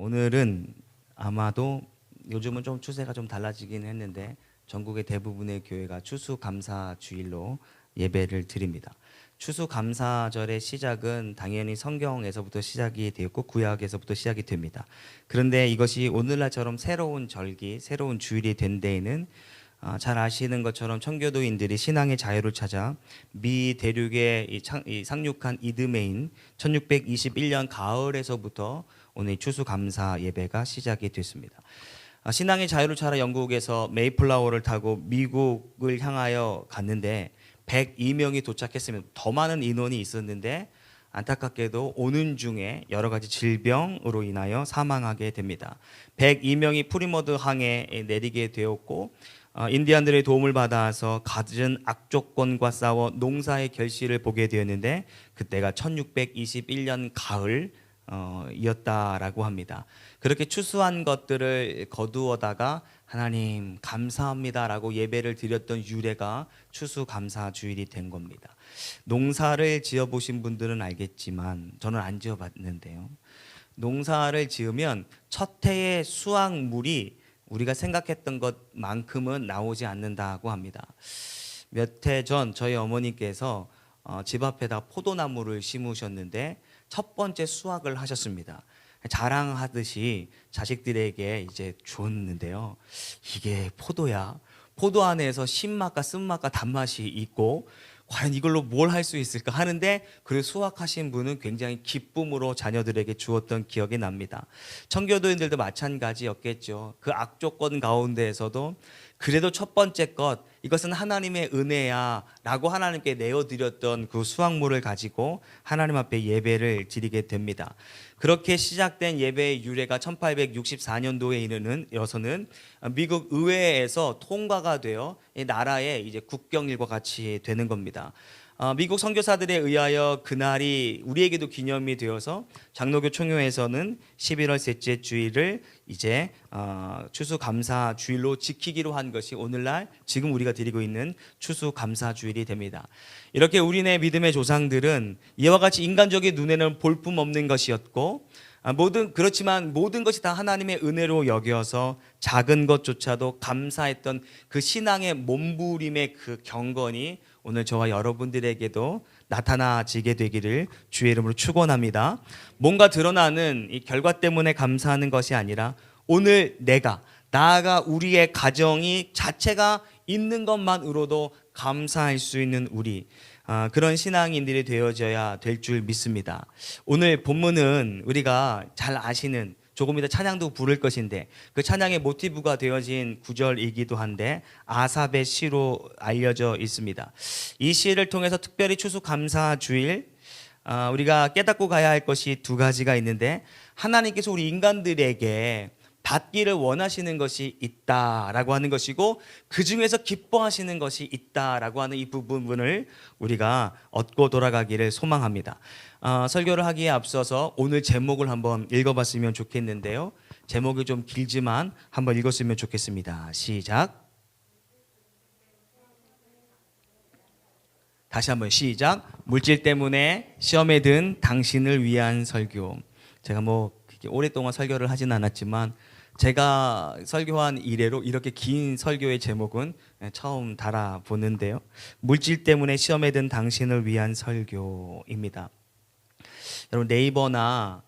오늘은 아마도 요즘은 좀 추세가 좀 달라지긴 했는데 전국의 대부분의 교회가 추수감사주일로 예배를 드립니다. 추수감사절의 시작은 당연히 성경에서부터 시작이 되었고 구약에서부터 시작이 됩니다. 그런데 이것이 오늘날처럼 새로운 절기, 새로운 주일이 된 데에는 잘 아시는 것처럼 청교도인들이 신앙의 자유를 찾아 미 대륙의 이 상륙한 이듬해인 1621년 가을에서부터 오늘 추수감사 예배가 시작이 됐습니다. 신앙의 자유를 찾아 영국에서 메이플라워를 타고 미국을 향하여 갔는데 102명이 도착했으면 더 많은 인원이 있었는데 안타깝게도 오는 중에 여러 가지 질병으로 인하여 사망하게 됩니다. 102명이 프리머드 항에 내리게 되었고 인디안들의 도움을 받아서 갖은 악조건과 싸워 농사의 결실을 보게 되었는데 그때가 1621년 가을 이었다라고 합니다. 그렇게 추수한 것들을 거두어다가 하나님 감사합니다라고 예배를 드렸던 유래가 추수감사주일이 된 겁니다. 농사를 지어보신 분들은 알겠지만 저는 안 지어봤는데요. 농사를 지으면 첫 해의 수확물이 우리가 생각했던 것만큼은 나오지 않는다고 합니다. 몇 해 전 저희 어머니께서 집 앞에다 포도나무를 심으셨는데 첫 번째 수확을 하셨습니다. 자랑하듯이 자식들에게 이제 줬는데요. 이게 포도야. 포도 안에서 신맛과 쓴맛과 단맛이 있고 과연 이걸로 뭘 할 수 있을까 하는데 그를 수확하신 분은 굉장히 기쁨으로 자녀들에게 주었던 기억이 납니다. 청교도인들도 마찬가지였겠죠. 그 악조건 가운데에서도 그래도 첫 번째 것 이것은 하나님의 은혜야 라고 하나님께 내어드렸던 그 수확물을 가지고 하나님 앞에 예배를 드리게 됩니다. 그렇게 시작된 예배의 유래가 1864년도에 이르는 미국 의회에서 통과가 되어 나라의 이제 국경일과 같이 되는 겁니다. 미국 선교사들에 의하여 그날이 우리에게도 기념이 되어서 장로교 총회에서는 11월 셋째 주일을 이제 추수감사주일로 지키기로 한 것이 오늘날 지금 우리가 드리고 있는 추수감사주일이 됩니다. 이렇게 우리네 믿음의 조상들은 이와 같이 인간적인 눈에는 볼품없는 것이었고 그렇지만 모든 것이 다 하나님의 은혜로 여겨서 작은 것조차도 감사했던 그 신앙의 몸부림의 그 경건이 오늘 저와 여러분들에게도 나타나지게 되기를 주의 이름으로 축원합니다. 뭔가 드러나는 이 결과 때문에 감사하는 것이 아니라 오늘 나아가 우리의 가정이 자체가 있는 것만으로도 감사할 수 있는 우리 그런 신앙인들이 되어져야 될 줄 믿습니다. 오늘 본문은 우리가 잘 아시는 조금 이따 찬양도 부를 것인데 그 찬양의 모티브가 되어진 구절이기도 한데 아삽의 시로 알려져 있습니다. 이 시를 통해서 특별히 추수감사주일 우리가 깨닫고 가야 할 것이 두 가지가 있는데 하나님께서 우리 인간들에게 받기를 원하시는 것이 있다라고 하는 것이고 그 중에서 기뻐하시는 것이 있다라고 하는 이 부분을 우리가 얻고 돌아가기를 소망합니다. 설교를 하기에 앞서서 오늘 제목을 한번 읽어봤으면 좋겠는데요. 제목이 좀 길지만 한번 읽었으면 좋겠습니다. 시작. 다시 한번 시작. 물질 때문에 시험에 든 당신을 위한 설교. 제가 오랫동안 설교를 하진 않았지만 제가 설교한 이래로 이렇게 긴 설교의 제목은 처음 달아보는데요. 물질 때문에 시험에 든 당신을 위한 설교입니다. 여러분 네이버나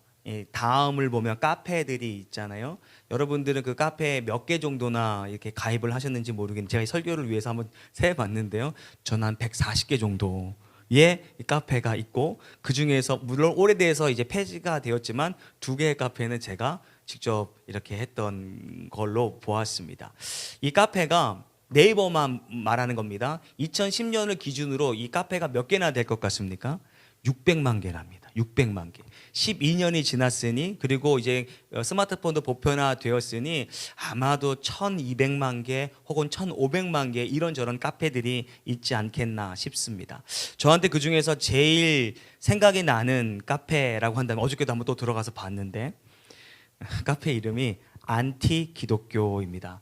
다음을 보면 카페들이 있잖아요. 여러분들은 그 카페에 몇 개 정도나 이렇게 가입을 하셨는지 모르겠는데 제가 설교를 위해서 한번 세봤는데요. 저는 한 140개 정도 이 카페가 있고 그 중에서 물론 오래돼서 이제 폐지가 되었지만 2개의 카페는 제가 직접 이렇게 했던 걸로 보았습니다. 이 카페가 네이버만 말하는 겁니다. 2010년을 기준으로 이 카페가 몇 개나 될 것 같습니까? 600만 개랍니다. 600만 개. 12년이 지났으니 그리고 이제 스마트폰도 보편화되었으니 아마도 1200만 개 혹은 1500만 개 이런저런 카페들이 있지 않겠나 싶습니다. 저한테 그 중에서 제일 생각이 나는 카페라고 한다면 어저께도 한번 또 들어가서 봤는데 카페 이름이 안티 기독교입니다.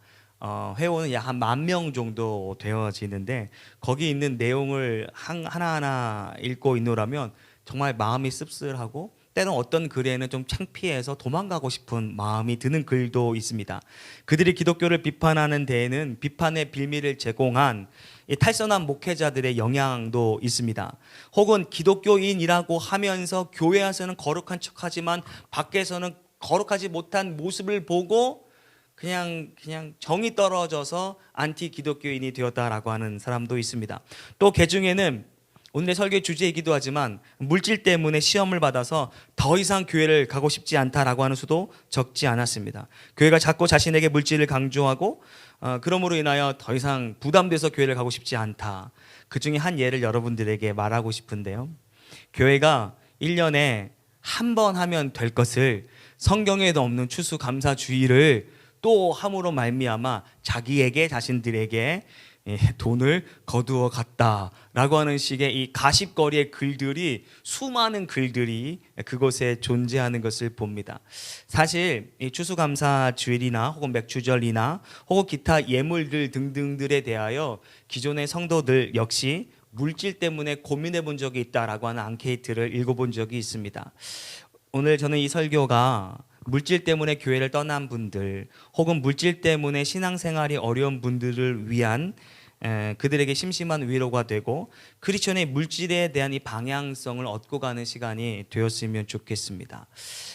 회원은 약 한 10,000명 정도 되어지는데 거기 있는 내용을 하나하나 읽고 있노라면 정말 마음이 씁쓸하고 때론 어떤 글에는 좀 창피해서 도망가고 싶은 마음이 드는 글도 있습니다. 그들이 기독교를 비판하는 데에는 비판의 빌미를 제공한 이 탈선한 목회자들의 영향도 있습니다. 혹은 기독교인이라고 하면서 교회에서는 거룩한 척하지만 밖에서는 거룩하지 못한 모습을 보고 그냥 정이 떨어져서 안티 기독교인이 되었다라고 하는 사람도 있습니다. 또 개중에는 오늘의 설교의 주제이기도 하지만 물질 때문에 시험을 받아서 더 이상 교회를 가고 싶지 않다라고 하는 수도 적지 않았습니다. 교회가 자꾸 자신에게 물질을 강조하고 그러므로 인하여 더 이상 부담돼서 교회를 가고 싶지 않다. 그 중에 한 예를 여러분들에게 말하고 싶은데요. 교회가 1년에 한 번 하면 될 것을 성경에도 없는 추수감사주의를 또 함으로 말미암아 자기에게 자신들에게 돈을 거두어 갔다라고 하는 식의 이 가십거리의 글들이 수많은 글들이 그곳에 존재하는 것을 봅니다. 사실 이 추수감사 주일이나 혹은 맥주절이나 혹은 기타 예물들 등등들에 대하여 기존의 성도들 역시 물질 때문에 고민해 본 적이 있다라고 하는 앙케이트를 읽어본 적이 있습니다. 오늘 저는 이 설교가 물질 때문에 교회를 떠난 분들 혹은 물질 때문에 신앙생활이 어려운 분들을 위한 그들에게 심심한 위로가 되고 크리스천의 물질에 대한 이 방향성을 얻고 가는 시간이 되었으면 좋겠습니다.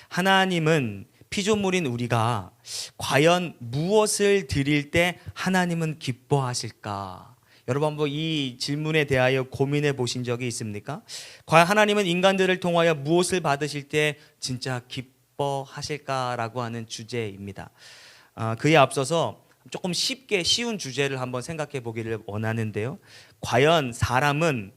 하나님은 피조물인 우리가 과연 무엇을 드릴 때 하나님은 기뻐하실까? 여러분 한번 이 질문에 대하여 고민해 보신 적이 있습니까? 과연 하나님은 인간들을 통하여 무엇을 받으실 때 진짜 기뻐하실까라고 하는 주제입니다. 그에 앞서서 조금 쉽게 쉬운 주제를 한번 생각해 보기를 원하는데요. 과연 사람은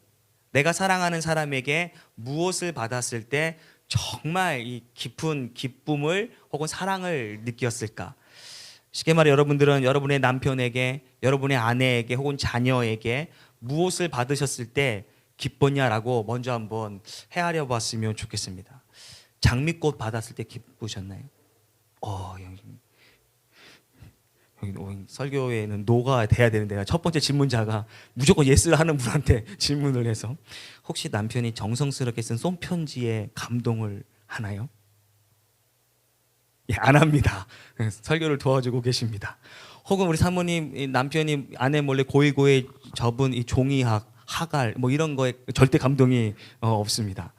내가 사랑하는 사람에게 무엇을 받았을 때 정말 이 깊은 기쁨을 혹은 사랑을 느꼈을까? 쉽게 말해 여러분들은 여러분의 남편에게, 여러분의 아내에게 혹은 자녀에게 무엇을 받으셨을 때 기뻤냐라고 먼저 한번 헤아려 봤으면 좋겠습니다. 장미꽃 받았을 때 기쁘셨나요? 여기 설교에는 노가 돼야 되는데 첫 번째 질문자가 무조건 예스를 하는 분한테 질문을 해서 혹시 남편이 정성스럽게 쓴 손편지에 감동을 하나요? 예, 안 합니다. 설교를 도와주고 계십니다. 혹은 우리 사모님 남편이 아내 몰래 고이고이 접은 이 종이학, 하갈 뭐 이런 거에 절대 감동이 없습니다.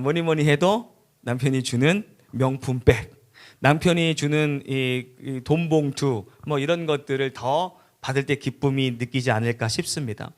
뭐니 해도 남편이 주는 명품백, 남편이 주는 이 돈봉투 뭐 이런 것들을 더 받을 때 기쁨이 느끼지 않을까 싶습니다.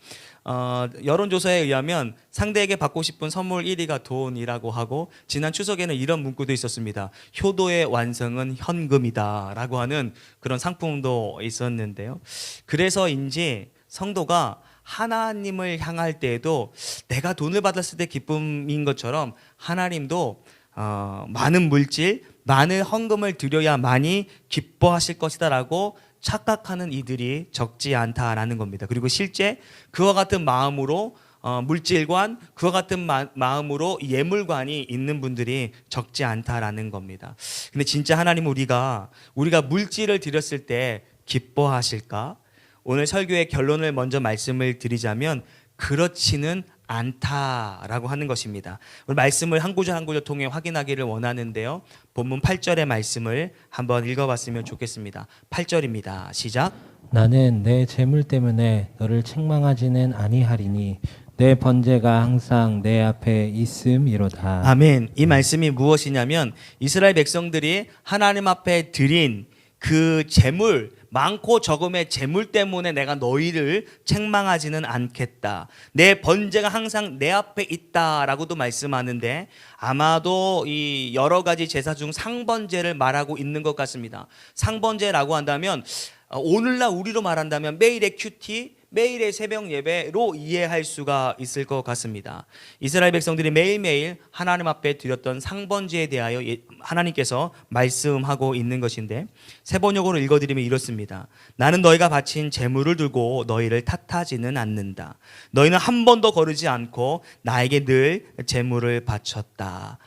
여론조사에 의하면 상대에게 받고 싶은 선물 1위가 돈이라고 하고 지난 추석에는 이런 문구도 있었습니다. 효도의 완성은 현금이다 라고 하는 그런 상품도 있었는데요. 그래서인지 성도가 하나님을 향할 때에도 내가 돈을 받았을 때 기쁨인 것처럼 하나님도 많은 물질, 많은 헌금을 드려야만이 기뻐하실 것이다라고 착각하는 이들이 적지 않다라는 겁니다. 그리고 실제 그와 같은 마음으로 물질관, 그와 같은 마음으로 예물관이 있는 분들이 적지 않다라는 겁니다. 근데 진짜 하나님은 우리가 물질을 드렸을 때 기뻐하실까? 오늘 설교의 결론을 먼저 말씀을 드리자면 그렇지는 않다라고 하는 것입니다. 오늘 말씀을 한 구절 한 구절 통해 확인하기를 원하는데요. 본문 8절의 말씀을 한번 읽어봤으면 좋겠습니다. 8절입니다. 시작. 나는 내 재물 때문에 너를 책망하지는 아니하리니 내 번제가 항상 내 앞에 있음이로다. 아멘. 이 말씀이 무엇이냐면 이스라엘 백성들이 하나님 앞에 드린 그 재물, 많고 적음의 재물 때문에 내가 너희를 책망하지는 않겠다. 내 번제가 항상 내 앞에 있다라고도 말씀하는데 아마도 이 여러 가지 제사 중 상번제를 말하고 있는 것 같습니다. 상번제라고 한다면 오늘날 우리로 말한다면 매일의 큐티, 매일의 새벽 예배로 이해할 수가 있을 것 같습니다. 이스라엘 백성들이 매일매일 하나님 앞에 드렸던 상번제에 대하여 하나님께서 말씀하고 있는 것인데 세 번역으로 읽어드리면 이렇습니다. 나는 너희가 바친 재물을 들고 너희를 탓하지는 않는다. 너희는 한 번도 거르지 않고 나에게 늘 재물을 바쳤다.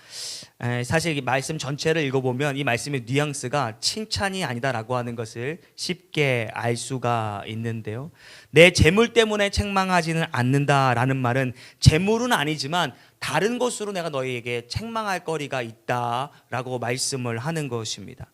사실 이 말씀 전체를 읽어보면 이 말씀의 뉘앙스가 칭찬이 아니다라고 하는 것을 쉽게 알 수가 있는데요. 내 재물 때문에 책망하지는 않는다라는 말은 재물은 아니지만 다른 것으로 내가 너희에게 책망할 거리가 있다라고 말씀을 하는 것입니다.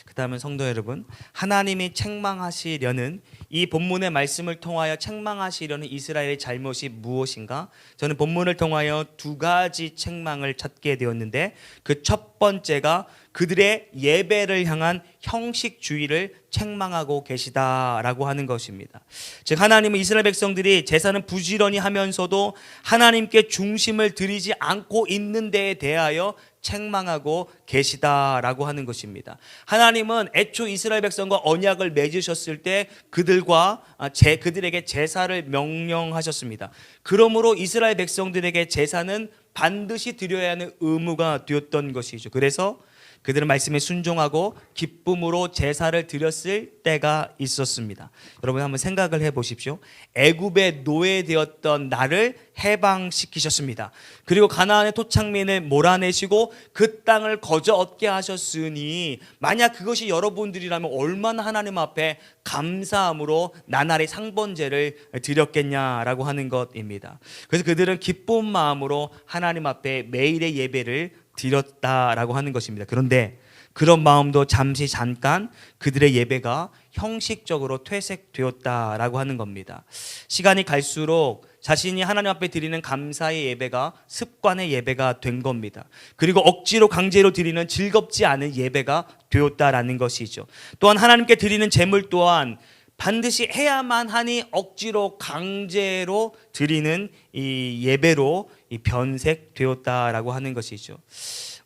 그다음에 성도 여러분, 하나님이 책망하시려는 이 본문의 말씀을 통하여 책망하시려는 이스라엘의 잘못이 무엇인가? 저는 본문을 통하여 두 가지 책망을 찾게 되었는데 그 첫 번째가 그들의 예배를 향한 형식주의를 책망하고 계시다라고 하는 것입니다. 즉 하나님은 이스라엘 백성들이 제사는 부지런히 하면서도 하나님께 중심을 드리지 않고 있는 데에 대하여 책망하고 계시다라고 하는 것입니다. 하나님은 애초 이스라엘 백성과 언약을 맺으셨을 때 그들에게 제사를 명령하셨습니다. 그러므로 이스라엘 백성들에게 제사는 반드시 드려야 하는 의무가 되었던 것이죠. 그래서 그들은 말씀에 순종하고 기쁨으로 제사를 드렸을 때가 있었습니다. 여러분 한번 생각을 해보십시오. 애굽의 노예되었던 나를 해방시키셨습니다. 그리고 가나안의 토착민을 몰아내시고 그 땅을 거저 얻게 하셨으니 만약 그것이 여러분들이라면 얼마나 하나님 앞에 감사함으로 나날이 상번제를 드렸겠냐라고 하는 것입니다. 그래서 그들은 기쁜 마음으로 하나님 앞에 매일의 예배를 드렸다라고 하는 것입니다. 그런데 그런 마음도 잠깐 그들의 예배가 형식적으로 퇴색되었다라고 하는 겁니다. 시간이 갈수록 자신이 하나님 앞에 드리는 감사의 예배가 습관의 예배가 된 겁니다. 그리고 억지로 강제로 드리는 즐겁지 않은 예배가 되었다라는 것이죠. 또한 하나님께 드리는 제물 또한 반드시 해야만 하니 억지로 강제로 드리는 이 예배로 변색되었다라고 하는 것이죠.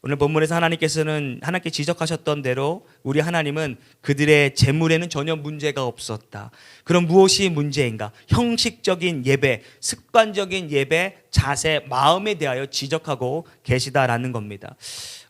오늘 본문에서 하나님께 지적하셨던 대로 우리 하나님은 그들의 재물에는 전혀 문제가 없었다. 그럼 무엇이 문제인가? 형식적인 예배, 습관적인 예배, 자세, 마음에 대하여 지적하고 계시다라는 겁니다.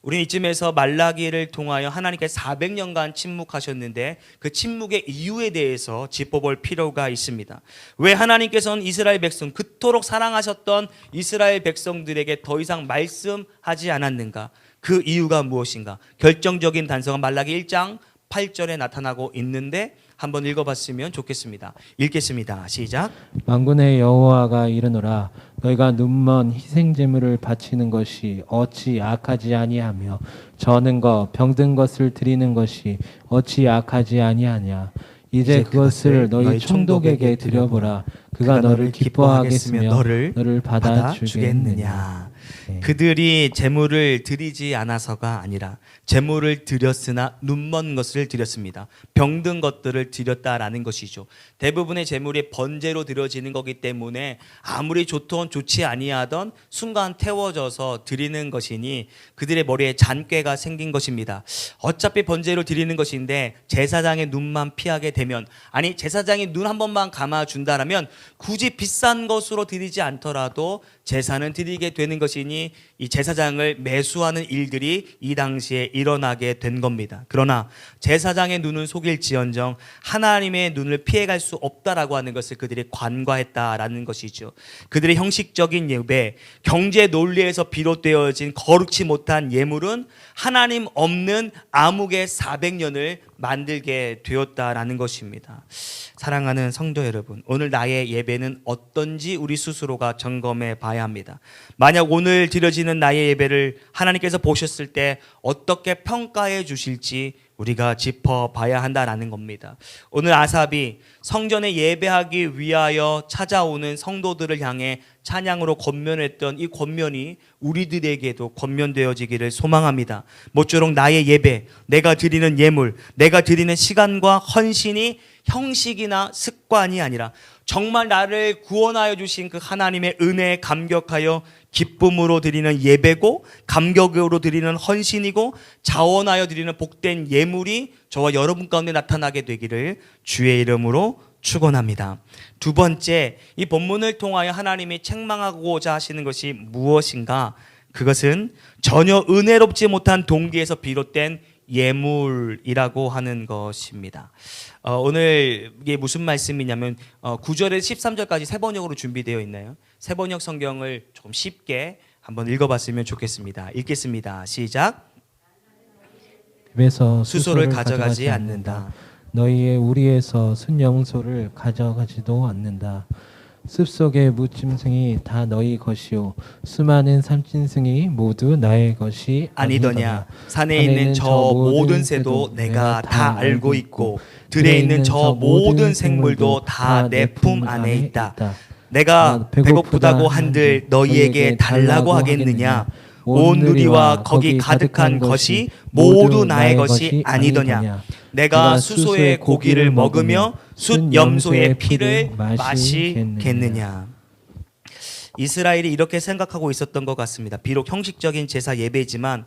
우리는 이쯤에서 말라기를 통하여 하나님께서 400년간 침묵하셨는데 그 침묵의 이유에 대해서 짚어볼 필요가 있습니다. 왜 하나님께서는 이스라엘 백성, 그토록 사랑하셨던 이스라엘 백성들에게 더 이상 말씀하지 않았는가? 그 이유가 무엇인가? 결정적인 단서가 말라기 1장 8절에 나타나고 있는데 한번 읽어봤으면 좋겠습니다. 읽겠습니다. 시작. 만군의 여호와가 이르노라 너희가 눈먼 희생 제물을 바치는 것이 어찌 악하지 아니하며 저는 것 병든 것을 드리는 것이 어찌 악하지 아니하냐. 이제 그것을 너희 총독에게 드려보라. 그가 너를 기뻐하겠으며 너를 받아주겠느냐. 네. 그들이 제물을 드리지 않아서가 아니라 제물을 드렸으나 눈먼 것을 드렸습니다. 병든 것들을 드렸다라는 것이죠. 대부분의 제물이 번제로 드려지는 거기 때문에 아무리 좋지 아니하던 순간 태워져서 드리는 것이니 그들의 머리에 잔꾀가 생긴 것입니다. 어차피 번제로 드리는 것인데 제사장의 눈만 피하게 되면, 아니 제사장이 눈 한 번만 감아준다라면 굳이 비싼 것으로 드리지 않더라도 제사는 드리게 되는 것이니 이 제사장을 매수하는 일들이 이 당시에 일어나게 된 겁니다. 그러나 제사장의 눈은 속일지언정 하나님의 눈을 피해갈 수 없다라고 하는 것을 그들이 관과했다라는 것이죠. 그들의 형식적인 예배, 경제 논리에서 비롯되어진 거룩치 못한 예물은 하나님 없는 암흑의 400년을 만들게 되었다라는 것입니다. 사랑하는 성도 여러분, 오늘 나의 예배는 어떤지 우리 스스로가 점검해 봐야 합니다. 만약 오늘 드려지는 나의 예배를 하나님께서 보셨을 때 어떻게 평가해 주실지 우리가 짚어봐야 한다라는 겁니다. 오늘 아삽이 성전에 예배하기 위하여 찾아오는 성도들을 향해 찬양으로 권면했던 이 권면이 우리들에게도 권면되어지기를 소망합니다. 모쪼록 나의 예배, 내가 드리는 예물, 내가 드리는 시간과 헌신이 형식이나 습관이 아니라 정말 나를 구원하여 주신 그 하나님의 은혜에 감격하여 기쁨으로 드리는 예배고, 감격으로 드리는 헌신이고, 자원하여 드리는 복된 예물이 저와 여러분 가운데 나타나게 되기를 주의 이름으로 축원합니다. 두 번째, 이 본문을 통하여 하나님이 책망하고자 하시는 것이 무엇인가? 그것은 전혀 은혜롭지 못한 동기에서 비롯된 예물이라고 하는 것입니다. 오늘 이게 무슨 말씀이냐면 9절에서 13절까지 세 번역으로 준비되어 있나요? 세 번역 성경을 조금 쉽게 한번 읽어봤으면 좋겠습니다. 읽겠습니다. 시작. 집에서 수소를 가져가지 않는다. 너희의 우리에서 순영소를 가져가지도 않는다. 숲속의 무짐승이 다 너희 것이요 수많은 삼짐승이 모두 나의 것이 아니더냐. 산에 있는 저 모든 새도 내가 다 알고 있고 들에 있는 저 모든 생물도 다 내 품 안에 있다. 내가 배고프다고 한들 너희에게 달라고 하겠느냐. 온 누리와 거기 가득한 것이 모두 나의 것이 아니더냐. 내가 수소의 고기를 먹으며 숫 염소의 피를 마시겠느냐. 이스라엘이 이렇게 생각하고 있었던 것 같습니다. 비록 형식적인 제사 예배지만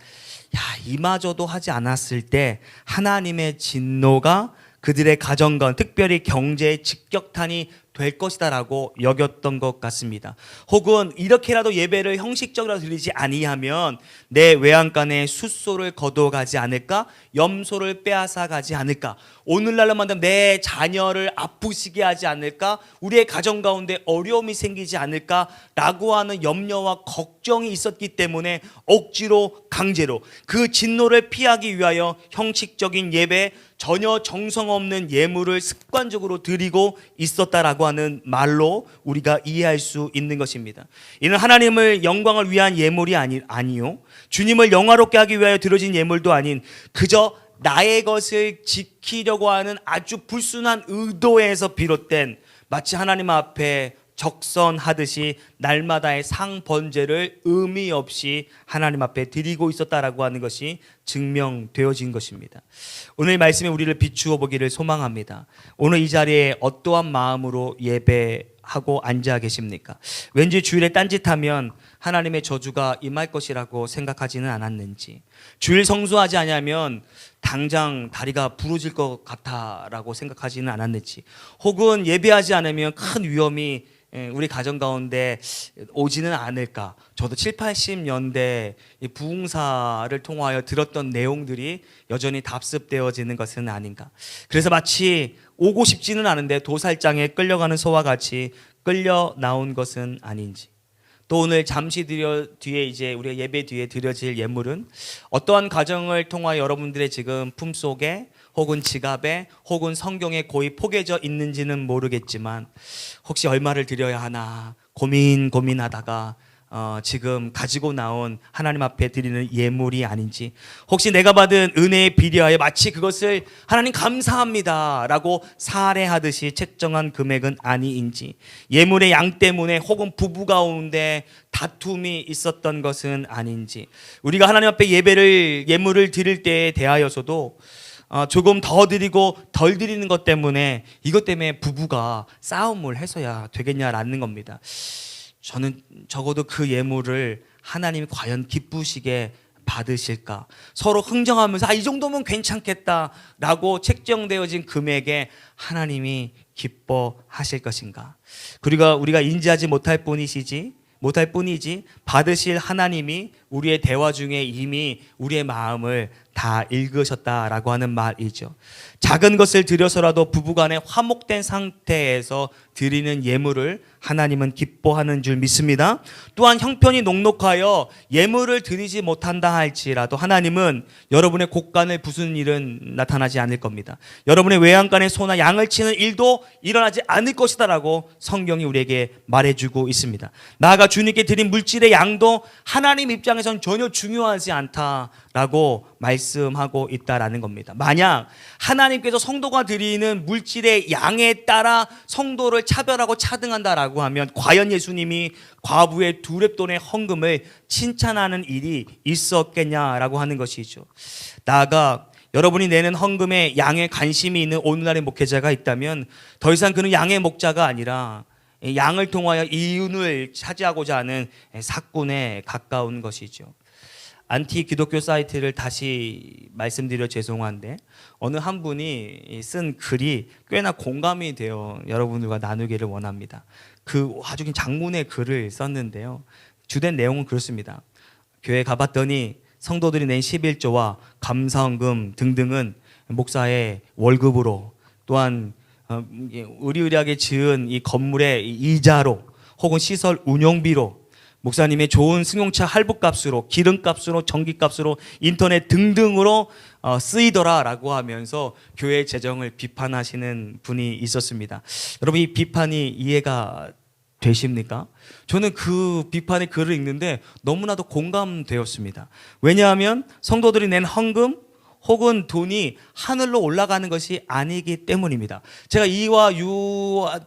이마저도 하지 않았을 때 하나님의 진노가 그들의 가정, 특별히 경제에 직격탄이 될 것이다라고 여겼던 것 같습니다. 혹은 이렇게라도 예배를 형식적으로 드리지 아니하면 내 외양간에 숫소를 거둬가지 않을까? 염소를 빼앗아 가지 않을까? 오늘날로 만나면 내 자녀를 아프시게 하지 않을까? 우리의 가정 가운데 어려움이 생기지 않을까라고 하는 염려와 걱정이 있었기 때문에 억지로 강제로 그 진노를 피하기 위하여 형식적인 예배, 전혀 정성 없는 예물을 습관적으로 드리고 있었다라고 하는 말로 우리가 이해할 수 있는 것입니다. 이는 하나님을 영광을 위한 예물이 아니요 주님을 영화롭게 하기 위하여 드려진 예물도 아닌 그저 나의 것을 지키려고 하는 아주 불순한 의도에서 비롯된 마치 하나님 앞에 적선하듯이 날마다의 상번제를 의미 없이 하나님 앞에 드리고 있었다라고 하는 것이 증명되어진 것입니다. 오늘 말씀에 우리를 비추어 보기를 소망합니다. 오늘 이 자리에 어떠한 마음으로 예배하고 앉아 계십니까? 왠지 주일에 딴짓하면 하나님의 저주가 임할 것이라고 생각하지는 않았는지, 주일 성수하지 않으면 당장 다리가 부러질 것 같아라고 생각하지는 않았는지, 혹은 예배하지 않으면 큰 위험이 우리 가정 가운데 오지는 않을까. 저도 7, 80년대 부흥사를 통하여 들었던 내용들이 여전히 답습되어지는 것은 아닌가. 그래서 마치 오고 싶지는 않은데 도살장에 끌려가는 소와 같이 끌려 나온 것은 아닌지. 또 오늘 잠시 뒤에 이제 우리가 예배 뒤에 드려질 예물은 어떠한 가정을 통하여 여러분들의 지금 품속에 혹은 지갑에 혹은 성경에 거의 포개져 있는지는 모르겠지만 혹시 얼마를 드려야 하나 고민하다가 지금 가지고 나온 하나님 앞에 드리는 예물이 아닌지, 혹시 내가 받은 은혜에 비례하여 마치 그것을 하나님 감사합니다 라고 사례하듯이 책정한 금액은 아니인지, 예물의 양 때문에 혹은 부부 가운데 다툼이 있었던 것은 아닌지, 우리가 하나님 앞에 예물을 드릴 때에 대하여서도 조금 더 드리고 덜 드리는 것 때문에 이것 때문에 부부가 싸움을 해서야 되겠냐라는 겁니다. 저는 적어도 그 예물을 하나님이 과연 기쁘시게 받으실까? 서로 흥정하면서 이 정도면 괜찮겠다라고 책정되어진 금액에 하나님이 기뻐하실 것인가? 그리고 우리가 인지하지 못할 뿐이지 받으실 하나님이 우리의 대화 중에 이미 우리의 마음을 다 읽으셨다라고 하는 말이죠. 작은 것을 드려서라도 부부간에 화목된 상태에서 드리는 예물을 하나님은 기뻐하는 줄 믿습니다. 또한 형편이 녹록하여 예물을 드리지 못한다 할지라도 하나님은 여러분의 곡간을 부수는 일은 나타나지 않을 겁니다. 여러분의 외양간에 소나 양을 치는 일도 일어나지 않을 것이다라고 성경이 우리에게 말해주고 있습니다. 나아가 주님께 드린 물질의 양도 하나님 입장에선 전혀 중요하지 않다라고 말씀하고 있다라는 겁니다. 만약 하나님께서 성도가 드리는 물질의 양에 따라 성도를 차별하고 차등한다라고 하면 과연 예수님이 과부의 두 렙돈의 헌금을 칭찬하는 일이 있었겠냐라고 하는 것이죠. 나아가 여러분이 내는 헌금에 양에 관심이 있는 오늘날의 목회자가 있다면 더 이상 그는 양의 목자가 아니라 양을 통하여 이윤을 차지하고자 하는 사꾼에 가까운 것이죠. 안티 기독교 사이트를 다시 말씀드려 죄송한데 어느 한 분이 쓴 글이 꽤나 공감이 되어 여러분들과 나누기를 원합니다. 그 아주 장문의 글을 썼는데요. 주된 내용은 그렇습니다. 교회 가봤더니 성도들이 낸 11조와 감사헌금 등등은 목사의 월급으로, 또한 의리의리하게 지은 이 건물의 이자로 혹은 시설 운영비로, 목사님의 좋은 승용차 할부값으로, 기름값으로, 전기값으로, 인터넷 등등으로 쓰이더라라고 하면서 교회 재정을 비판하시는 분이 있었습니다. 여러분, 이 비판이 이해가 되십니까? 저는 그 비판의 글을 읽는데 너무나도 공감되었습니다. 왜냐하면 성도들이 낸 헌금 혹은 돈이 하늘로 올라가는 것이 아니기 때문입니다. 제가 이와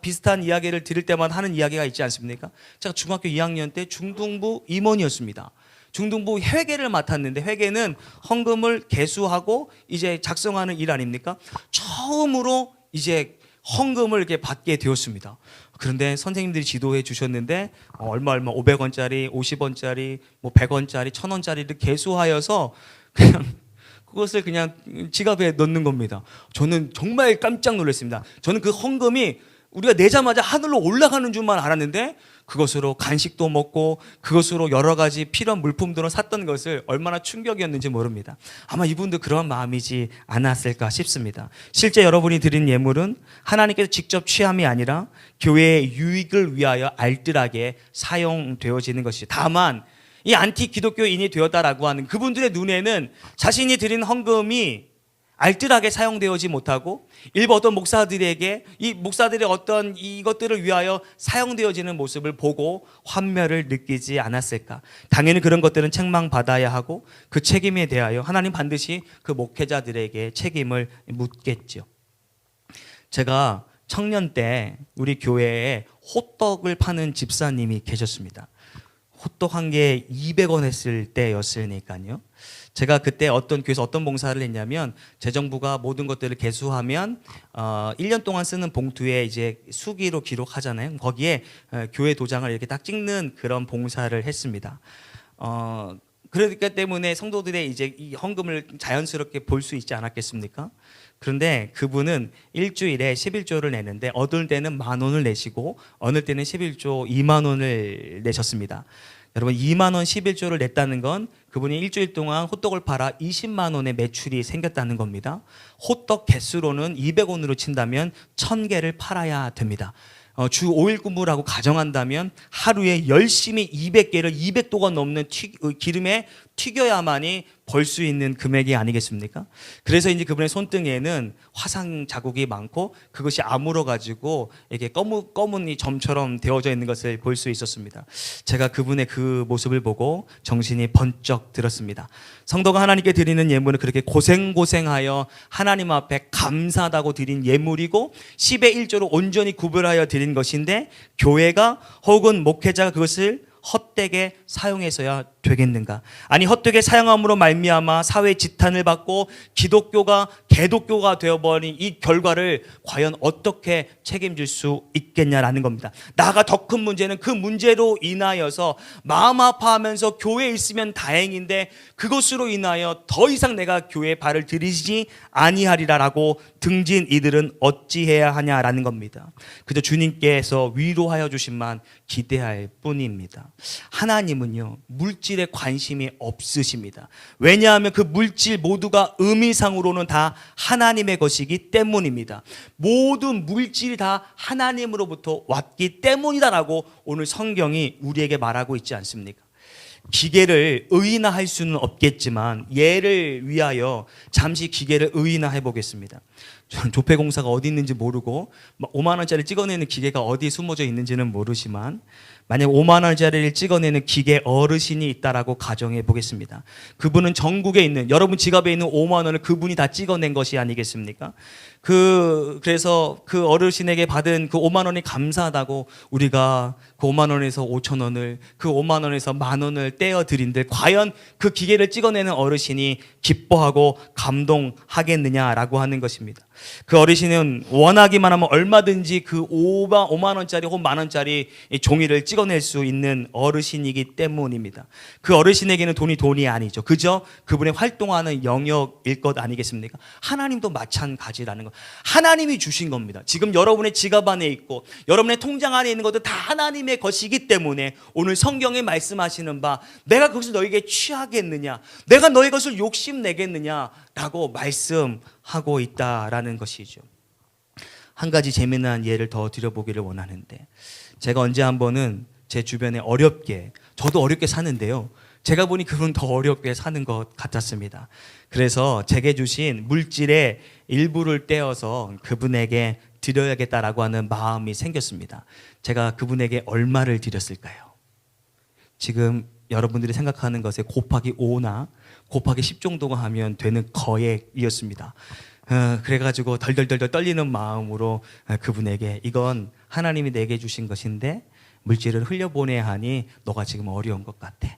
비슷한 이야기를 드릴 때만 하는 이야기가 있지 않습니까? 제가 중학교 2학년 때 중등부 임원이었습니다. 중등부 회계를 맡았는데, 회계는 헌금을 계수하고 이제 작성하는 일 아닙니까? 처음으로 이제 헌금을 이렇게 받게 되었습니다. 그런데 선생님들이 지도해 주셨는데 얼마 500원짜리, 50원짜리, 뭐 100원짜리, 1000원짜리를 계수하여서 그것을 그냥 지갑에 넣는 겁니다. 저는 정말 깜짝 놀랐습니다. 저는 그 헌금이 우리가 내자마자 하늘로 올라가는 줄만 알았는데, 그것으로 간식도 먹고 그것으로 여러 가지 필요한 물품들을 샀던 것을 얼마나 충격이었는지 모릅니다. 아마 이분도 그런 마음이지 않았을까 싶습니다. 실제 여러분이 드린 예물은 하나님께서 직접 취함이 아니라 교회의 유익을 위하여 알뜰하게 사용되어지는 것이죠. 다만 이 안티 기독교인이 되었다라고 하는 그분들의 눈에는 자신이 드린 헌금이 알뜰하게 사용되어지 못하고, 일부 어떤 목사들에게 이 목사들의 어떤 이것들을 위하여 사용되어지는 모습을 보고 환멸을 느끼지 않았을까. 당연히 그런 것들은 책망받아야 하고 그 책임에 대하여 하나님 반드시 그 목회자들에게 책임을 묻겠죠. 제가 청년 때 우리 교회에 호떡을 파는 집사님이 계셨습니다. 호떡 한 개 200원 했을 때였으니까요. 제가 그때 어떤 교회에서 어떤 봉사를 했냐면, 재정부가 모든 것들을 계수하면 1년 동안 쓰는 봉투에 이제 수기로 기록하잖아요. 거기에 교회 도장을 이렇게 딱 찍는 그런 봉사를 했습니다. 그러니까 때문에 성도들의 이제 이 헌금을 자연스럽게 볼 수 있지 않았겠습니까? 그런데 그분은 일주일에 11조를 내는데, 어떨 때는 10,000원을 내시고 어느 때는 11조 20,000원을 내셨습니다. 여러분, 2만 원 11조를 냈다는 건 그분이 일주일 동안 호떡을 팔아 20만 원의 매출이 생겼다는 겁니다. 호떡 개수로는 200원으로 친다면 1000개를 팔아야 됩니다. 주 5일 근무라고 가정한다면 하루에 열심히 200개를 200도가 넘는 기름에 튀겨야만이 벌 수 있는 금액이 아니겠습니까? 그래서 이제 그분의 손등에는 화상 자국이 많고 그것이 아물어 가지고 이렇게 검은 이 점처럼 되어져 있는 것을 볼 수 있었습니다. 제가 그분의 그 모습을 보고 정신이 번쩍 들었습니다. 성도가 하나님께 드리는 예물은 그렇게 고생하여 하나님 앞에 감사하다고 드린 예물이고 10의 1조로 온전히 구별하여 드린 것인데, 교회가 혹은 목회자가 그것을 헛되게 사용해서야 되겠는가? 아니, 헛되게 사용함으로 말미암아 사회 지탄을 받고 기독교가 개독교가 되어버린 이 결과를 과연 어떻게 책임질 수 있겠냐라는 겁니다. 나아가 더 큰 문제는 그 문제로 인하여서 마음 아파하면서 교회에 있으면 다행인데 그것으로 인하여 더 이상 내가 교회에 발을 들이지 아니하리라라고 등진 이들은 어찌해야 하냐라는 겁니다. 그저 주님께서 위로하여 주심만 기대할 뿐입니다. 하나님은요, 물질에 관심이 없으십니다. 왜냐하면 그 물질 모두가 의미상으로는 다 하나님의 것이기 때문입니다. 모든 물질이 다 하나님으로부터 왔기 때문이다라고 오늘 성경이 우리에게 말하고 있지 않습니까? 기계를 의인화할 수는 없겠지만 예를 위하여 잠시 기계를 의인화해 보겠습니다. 저는 조폐공사가 어디 있는지 모르고 5만 원짜리 찍어내는 기계가 어디에 숨어져 있는지는 모르지만, 만약 5만 원짜리를 찍어내는 기계 어르신이 있다라고 가정해 보겠습니다. 그분은 전국에 있는, 여러분 지갑에 있는 5만 원을 그분이 다 찍어낸 것이 아니겠습니까? 그래서 그 어르신에게 받은 그 5만 원이 감사하다고 우리가 그 5만 원에서 5천 원을, 그 5만 원에서 10,000원을 떼어 드린들 과연 그 기계를 찍어내는 어르신이 기뻐하고 감동하겠느냐라고 하는 것입니다. 그 어르신은 원하기만 하면 얼마든지 그 5만 원짜리 혹은 10,000원짜리 종이를 찍어낼 수 있는 어르신이기 때문입니다. 그 어르신에게는 돈이 아니죠. 그저 그분의 활동하는 영역일 것 아니겠습니까? 하나님도 마찬가지라는 것. 하나님이 주신 겁니다. 지금 여러분의 지갑 안에 있고 여러분의 통장 안에 있는 것도 다 하나님의 것이기 때문에 오늘 성경에 말씀하시는 바, 내가 그것을 너에게 취하겠느냐, 내가 너의 것을 욕심내겠느냐라고 말씀하고 있다라는 것이죠. 한 가지 재미난 예를 더 드려보기를 원하는데, 제가 언제 한 번은 제 주변에 저도 어렵게 사는데요, 제가 보니 그분 더 어렵게 사는 것 같았습니다. 그래서 제게 주신 물질의 일부를 떼어서 그분에게 드려야겠다라고 하는 마음이 생겼습니다. 제가 그분에게 얼마를 드렸을까요? 지금 여러분들이 생각하는 것에 곱하기 5나 곱하기 10 정도가 하면 되는 거액이었습니다. 그래가지고 덜덜덜 떨리는 마음으로 그분에게 이건 하나님이 내게 주신 것인데 물질을 흘려보내야 하니 너가 지금 어려운 것 같아.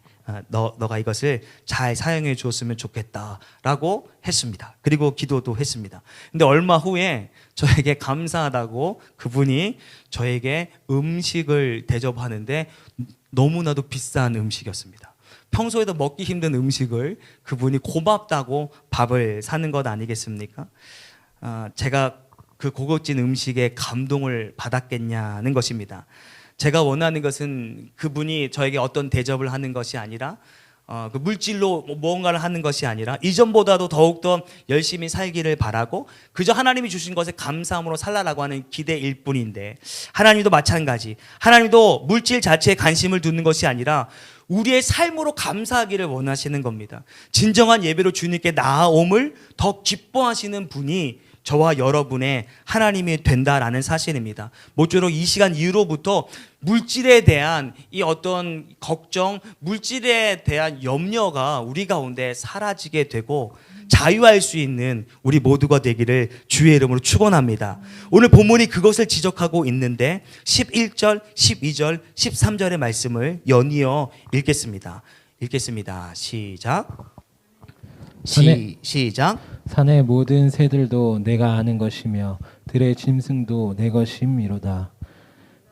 너가 이것을 잘 사용해 주었으면 좋겠다라고 했습니다. 그리고 기도도 했습니다. 근데 얼마 후에 저에게 감사하다고 그분이 저에게 음식을 대접하는데 너무나도 비싼 음식이었습니다. 평소에도 먹기 힘든 음식을 그분이 고맙다고 밥을 사는 것 아니겠습니까? 제가 그 고급진 음식에 감동을 받았겠냐는 것입니다. 제가 원하는 것은 그분이 저에게 어떤 대접을 하는 것이 아니라 그 물질로 무언가를 하는 것이 아니라 이전보다도 더욱더 열심히 살기를 바라고 그저 하나님이 주신 것에 감사함으로 살라라고 하는 기대일 뿐인데 하나님도 마찬가지. 하나님도 물질 자체에 관심을 두는 것이 아니라 우리의 삶으로 감사하기를 원하시는 겁니다. 진정한 예배로 주님께 나아옴을 더 기뻐하시는 분이 저와 여러분의 하나님이 된다라는 사실입니다. 모쪼록 이 시간 이후로부터 물질에 대한 이 어떤 걱정, 물질에 대한 염려가 우리 가운데 사라지게 되고 자유할 수 있는 우리 모두가 되기를 주의 이름으로 축원합니다. 오늘 본문이 그것을 지적하고 있는데 11절, 12절, 13절의 말씀을 연이어 읽겠습니다. 시작. 시작. 산의 모든 새들도 내가 아는 것이며 들의 짐승도 내 것임이로다.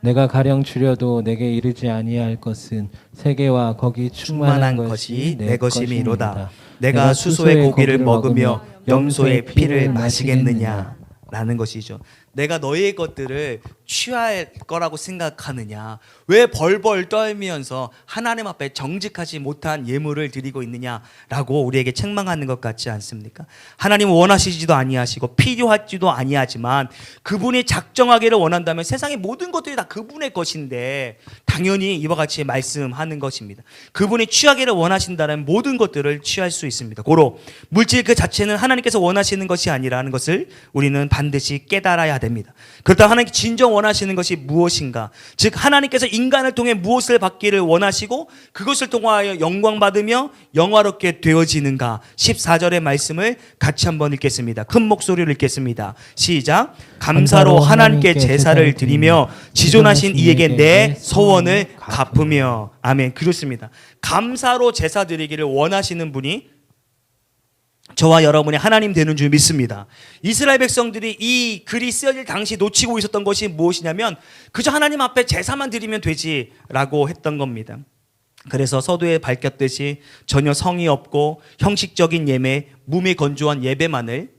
내가 가령 주려도 내게 이르지 아니할 것은 세계와 거기 충만한 것이 내 것임이로다. 내가 수소의 고기를 먹으며 염소의 피를 마시겠느냐 라는 것이죠. 내가 너의 것들을 취할 거라고 생각하느냐? 왜 벌벌 떨면서 하나님 앞에 정직하지 못한 예물을 드리고 있느냐라고 우리에게 책망하는 것 같지 않습니까? 하나님은 원하시지도 아니하시고 필요하지도 아니하지만 그분이 작정하기를 원한다면 세상의 모든 것들이 다 그분의 것인데 당연히 이와 같이 말씀하는 것입니다. 그분이 취하기를 원하신다면 모든 것들을 취할 수 있습니다. 고로 물질 그 자체는 하나님께서 원하시는 것이 아니라는 것을 우리는 반드시 깨달아야 됩니다. 그렇다면 하나님께 진정 원하시는 것이 무엇인가? 즉 하나님께서 인간을 통해 무엇을 받기를 원하시고 그것을 통하여 영광받으며 영화롭게 되어지는가? 14절의 말씀을 같이 한번 읽겠습니다. 큰 목소리로 읽겠습니다. 시작. 감사로 하나님께 제사를 드리며 지존하신 이에게 내 소원을 갚으며. 아멘. 그렇습니다. 감사로 제사 드리기를 원하시는 분이 저와 여러분이 하나님 되는 줄 믿습니다. 이스라엘 백성들이 이 글이 쓰여질 당시 놓치고 있었던 것이 무엇이냐면 그저 하나님 앞에 제사만 드리면 되지라고 했던 겁니다. 그래서 서두에 밝혔듯이 전혀 성의 없고 형식적인 예배, 몸이 건조한 예배만을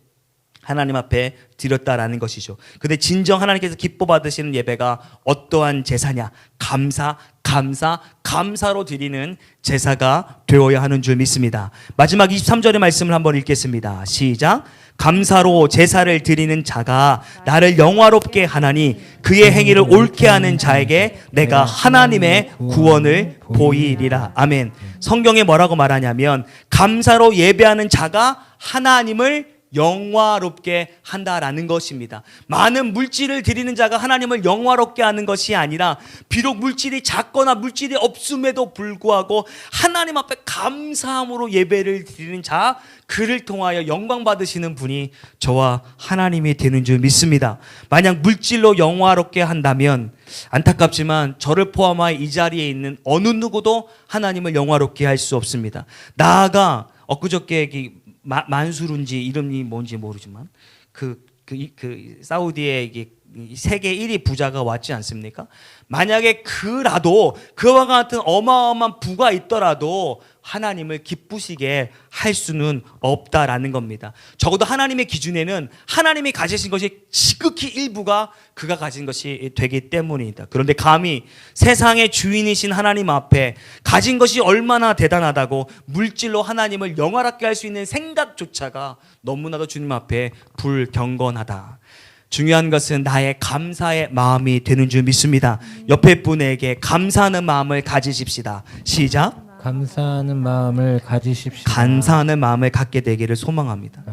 하나님 앞에 드렸다라는 것이죠. 근데 진정 하나님께서 기뻐 받으시는 예배가 어떠한 제사냐? 감사로 드리는 제사가 되어야 하는 줄 믿습니다. 마지막 23절의 말씀을 한번 읽겠습니다. 시작. 감사로 제사를 드리는 자가 나를 영화롭게 하나니 그의 행위를 옳게 하는 자에게 내가 하나님의 구원을 보이리라. 아멘. 성경에 뭐라고 말하냐면 감사로 예배하는 자가 하나님을 영화롭게 한다라는 것입니다. 많은 물질을 드리는 자가 하나님을 영화롭게 하는 것이 아니라 비록 물질이 작거나 물질이 없음에도 불구하고 하나님 앞에 감사함으로 예배를 드리는 자, 그를 통하여 영광 받으시는 분이 저와 하나님이 되는 줄 믿습니다. 만약 물질로 영화롭게 한다면 안타깝지만 저를 포함하여 이 자리에 있는 어느 누구도 하나님을 영화롭게 할 수 없습니다. 나아가 엊그저께 만수르인지 이름이 뭔지 모르지만 그 사우디의 세계 1위 부자가 왔지 않습니까? 만약에 그라도 그와 같은 어마어마한 부가 있더라도 하나님을 기쁘시게 할 수는 없다라는 겁니다. 적어도 하나님의 기준에는 하나님이 가지신 것이 지극히 일부가 그가 가진 것이 되기 때문이다. 그런데 감히 세상의 주인이신 하나님 앞에 가진 것이 얼마나 대단하다고 물질로 하나님을 영화롭게 할 수 있는 생각조차가 너무나도 주님 앞에 불경건하다. 중요한 것은 나의 감사의 마음이 되는 줄 믿습니다. 옆에 분에게 감사하는 마음을 가지십시다. 시작. 감사하는 마음을 가지십시오. 감사하는 마음을 갖게 되기를 소망합니다.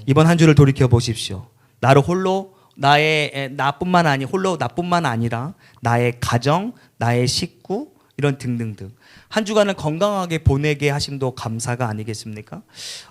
이번 한 주를 돌이켜 보십시오. 나를 홀로 나뿐만 아니 홀로 나뿐만 아니라 나의 가정, 나의 식구 이런 등등등 한 주간을 건강하게 보내게 하심도 감사가 아니겠습니까?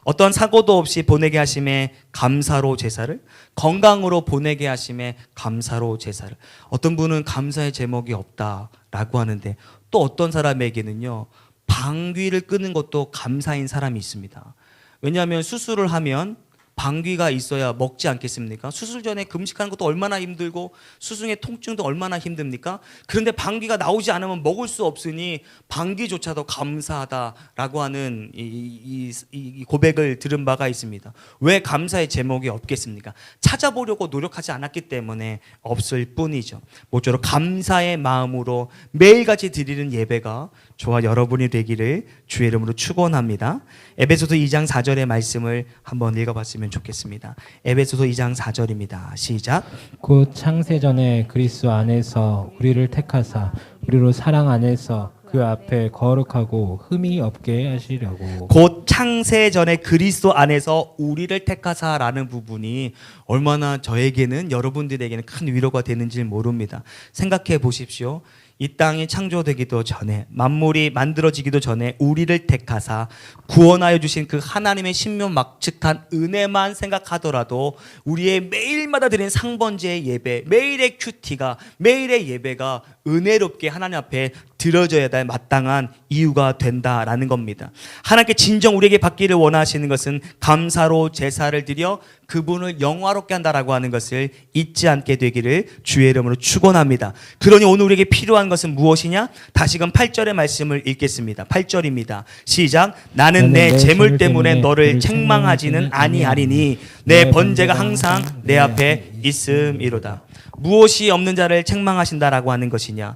어떤 사고도 없이 보내게 하심에 감사로 제사를, 건강으로 보내게 하심에 감사로 제사를. 어떤 분은 감사의 제목이 없다라고 하는데 또 어떤 사람에게는요 방귀를 끄는 것도 감사인 사람이 있습니다. 왜냐하면 수술을 하면 방귀가 있어야 먹지 않겠습니까? 수술 전에 금식하는 것도 얼마나 힘들고 수술 후의 통증도 얼마나 힘듭니까? 그런데 방귀가 나오지 않으면 먹을 수 없으니 방귀조차도 감사하다라고 하는 이 고백을 들은 바가 있습니다. 왜 감사의 제목이 없겠습니까? 찾아보려고 노력하지 않았기 때문에 없을 뿐이죠. 모쪼록 감사의 마음으로 매일같이 드리는 예배가 저와 여러분이 되기를 주의 이름으로 축원합니다. 에베소서 2장 4절의 말씀을 한번 읽어봤으면 좋겠습니다. 에베소서 2장 4절입니다. 시작. 곧 창세전에 그리스도 안에서 우리를 택하사 우리로 사랑 안에서 그 앞에 거룩하고 흠이 없게 하시려고. 곧 창세 전에 그리스도 안에서 우리를 택하사라는 부분이 얼마나 저에게는 여러분들에게는 큰 위로가 되는지 모릅니다. 생각해 보십시오. 이 땅이 창조되기도 전에 만물이 만들어지기도 전에 우리를 택하사 구원하여 주신 그 하나님의 신묘막측한 은혜만 생각하더라도 우리의 매일마다 드리는 상번제의 예배, 매일의 큐티가, 매일의 예배가 은혜롭게 하나님 앞에 드려져야 될 마땅한 이유가 된다라는 겁니다. 하나님께 진정 우리에게 받기를 원하시는 것은 감사로 제사를 드려 그분을 영화롭게 한다라고 하는 것을 잊지 않게 되기를 주의 이름으로 축원합니다. 그러니 오늘 우리에게 필요한 것은 무엇이냐? 다시금 8절의 말씀을 읽겠습니다. 8절입니다. 시작. 나는 내 재물 때문에 너를 책망하지는 아니하리니 내 번제가 항상 내 앞에 있음이로다. 무엇이 없는 자를 책망하신다라고 하는 것이냐?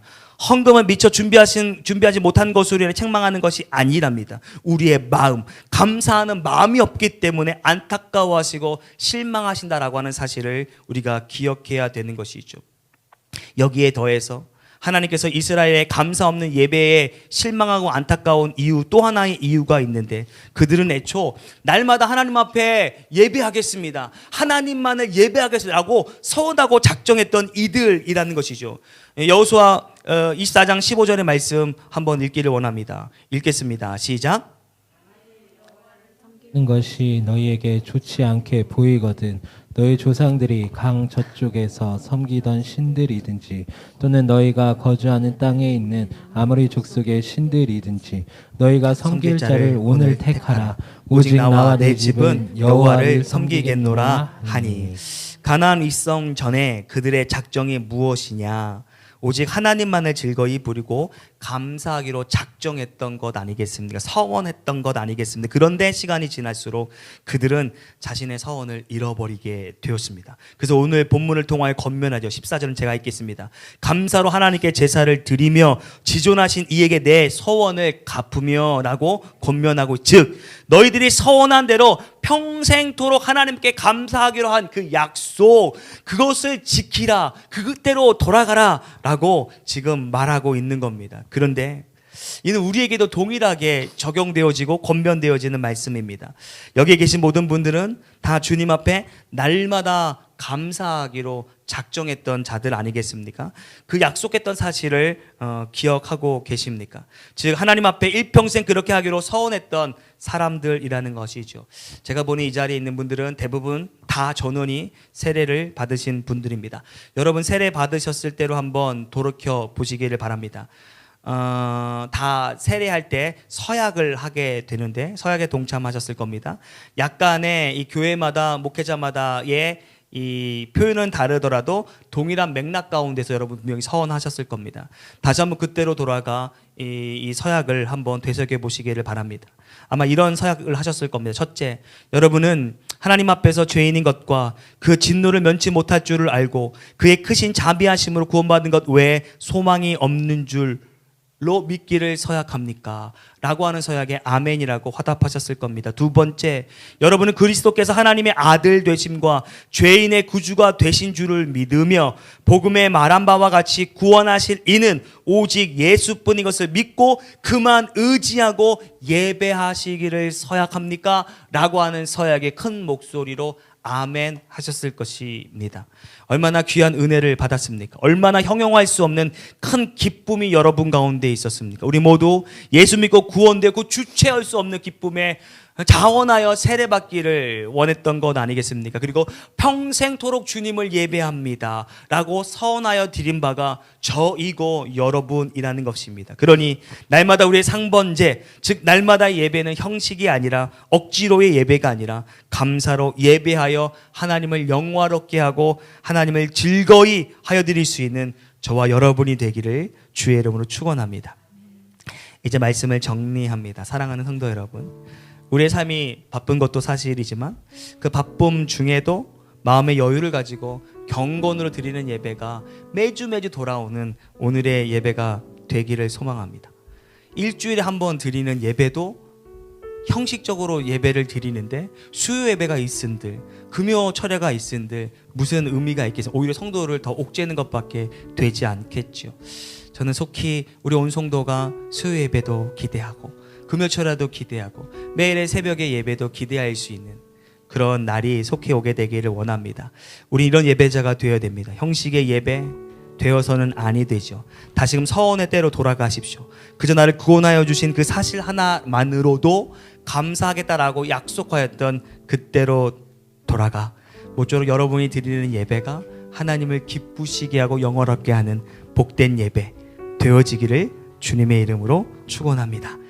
헌금을 미처 준비하지 못한 것으로 책망하는 것이 아니랍니다. 우리의 마음, 감사하는 마음이 없기 때문에 안타까워하시고 실망하신다라고 하는 사실을 우리가 기억해야 되는 것이죠. 여기에 더해서 하나님께서 이스라엘의 감사 없는 예배에 실망하고 안타까운 이유, 또 하나의 이유가 있는데 그들은 애초 날마다 하나님 앞에 예배하겠습니다, 하나님만을 예배하겠습니다라고 서운하고 작정했던 이들이라는 것이죠. 여호수아 24장 15절의 말씀 한번 읽기를 원합니다. 읽겠습니다. 시작. 하는 것이 너희에게 좋지 않게 보이거든 너희 조상들이 강 저쪽에서 섬기던 신들이든지 또는 너희가 거주하는 땅에 있는 아모리 족속의 신들이든지 너희가 섬길 자를 오늘 택하라. 오직 나와 내 집은 여호와를 섬기겠노라 하니. 가나안 입성 전에 그들의 작정이 무엇이냐? 오직 하나님만을 즐거이 부리고 감사하기로 작정했던 것 아니겠습니까? 서원했던 것 아니겠습니까? 그런데 시간이 지날수록 그들은 자신의 서원을 잃어버리게 되었습니다. 그래서 오늘 본문을 통하여 권면하죠. 14절은 제가 읽겠습니다. 감사로 하나님께 제사를 드리며 지존하신 이에게 내 서원을 갚으며 라고 권면하고, 즉 너희들이 서원한 대로 평생토록 하나님께 감사하기로 한 그 약속, 그것을 지키라, 그대로 돌아가라 라고 지금 말하고 있는 겁니다. 그런데 이는 우리에게도 동일하게 적용되어지고 권면되어지는 말씀입니다. 여기에 계신 모든 분들은 다 주님 앞에 날마다 감사하기로 작정했던 자들 아니겠습니까? 그 약속했던 사실을 기억하고 계십니까? 즉 하나님 앞에 일평생 그렇게 하기로 서원했던 사람들이라는 것이죠. 제가 보니 이 자리에 있는 분들은 대부분 다 전원이 세례를 받으신 분들입니다. 여러분 세례 받으셨을 때로 한번 돌이켜 보시기를 바랍니다. 다 세례할 때 서약을 하게 되는데 서약에 동참하셨을 겁니다. 약간의 이 교회마다 목회자마다의 이 표현은 다르더라도 동일한 맥락 가운데서 여러분 분명히 서원하셨을 겁니다. 다시 한번 그때로 돌아가 이 서약을 한번 되새겨 보시기를 바랍니다. 아마 이런 서약을 하셨을 겁니다. 첫째, 여러분은 하나님 앞에서 죄인인 것과 그 진노를 면치 못할 줄을 알고 그의 크신 자비하심으로 구원받은 것 외에 소망이 없는 줄로 믿기를 서약합니까? 라고 하는 서약에 아멘이라고 화답하셨을 겁니다. 두 번째, 여러분은 그리스도께서 하나님의 아들 되심과 죄인의 구주가 되신 줄을 믿으며 복음에 말한 바와 같이 구원하실 이는 오직 예수뿐인 것을 믿고 그만 의지하고 예배하시기를 서약합니까? 라고 하는 서약에 큰 목소리로 아멘 하셨을 것입니다. 얼마나 귀한 은혜를 받았습니까? 얼마나 형용할 수 없는 큰 기쁨이 여러분 가운데 있었습니까? 우리 모두 예수 믿고 구원되고 주체할 수 없는 기쁨에 자원하여 세례받기를 원했던 것 아니겠습니까? 그리고 평생토록 주님을 예배합니다 라고 서원하여 드린 바가 저이고 여러분이라는 것입니다. 그러니 날마다 우리의 상번제, 즉 날마다 예배는 형식이 아니라 억지로의 예배가 아니라 감사로 예배하여 하나님을 영화롭게 하고 하나님을 즐거이 하여 드릴 수 있는 저와 여러분이 되기를 주의 이름으로 축원합니다. 이제 말씀을 정리합니다. 사랑하는 성도 여러분, 우리의 삶이 바쁜 것도 사실이지만 그 바쁨 중에도 마음의 여유를 가지고 경건으로 드리는 예배가 매주 돌아오는 오늘의 예배가 되기를 소망합니다. 일주일에 한 번 드리는 예배도 형식적으로 예배를 드리는데 수요 예배가 있은들 금요 철야가 있은들 무슨 의미가 있겠어요? 오히려 성도를 더 옥죄는 것밖에 되지 않겠죠. 저는 속히 우리 온 성도가 수요 예배도 기대하고 금요철야도 기대하고 매일의 새벽의 예배도 기대할 수 있는 그런 날이 속히 오게 되기를 원합니다. 우리 이런 예배자가 되어야 됩니다. 형식의 예배 되어서는 아니 되죠. 다시금 서원의 때로 돌아가십시오. 그저 나를 구원하여 주신 그 사실 하나만으로도 감사하겠다라고 약속하였던 그때로 돌아가 모쪼록 여러분이 드리는 예배가 하나님을 기쁘시게 하고 영원롭게 하는 복된 예배 되어지기를 주님의 이름으로 축원합니다.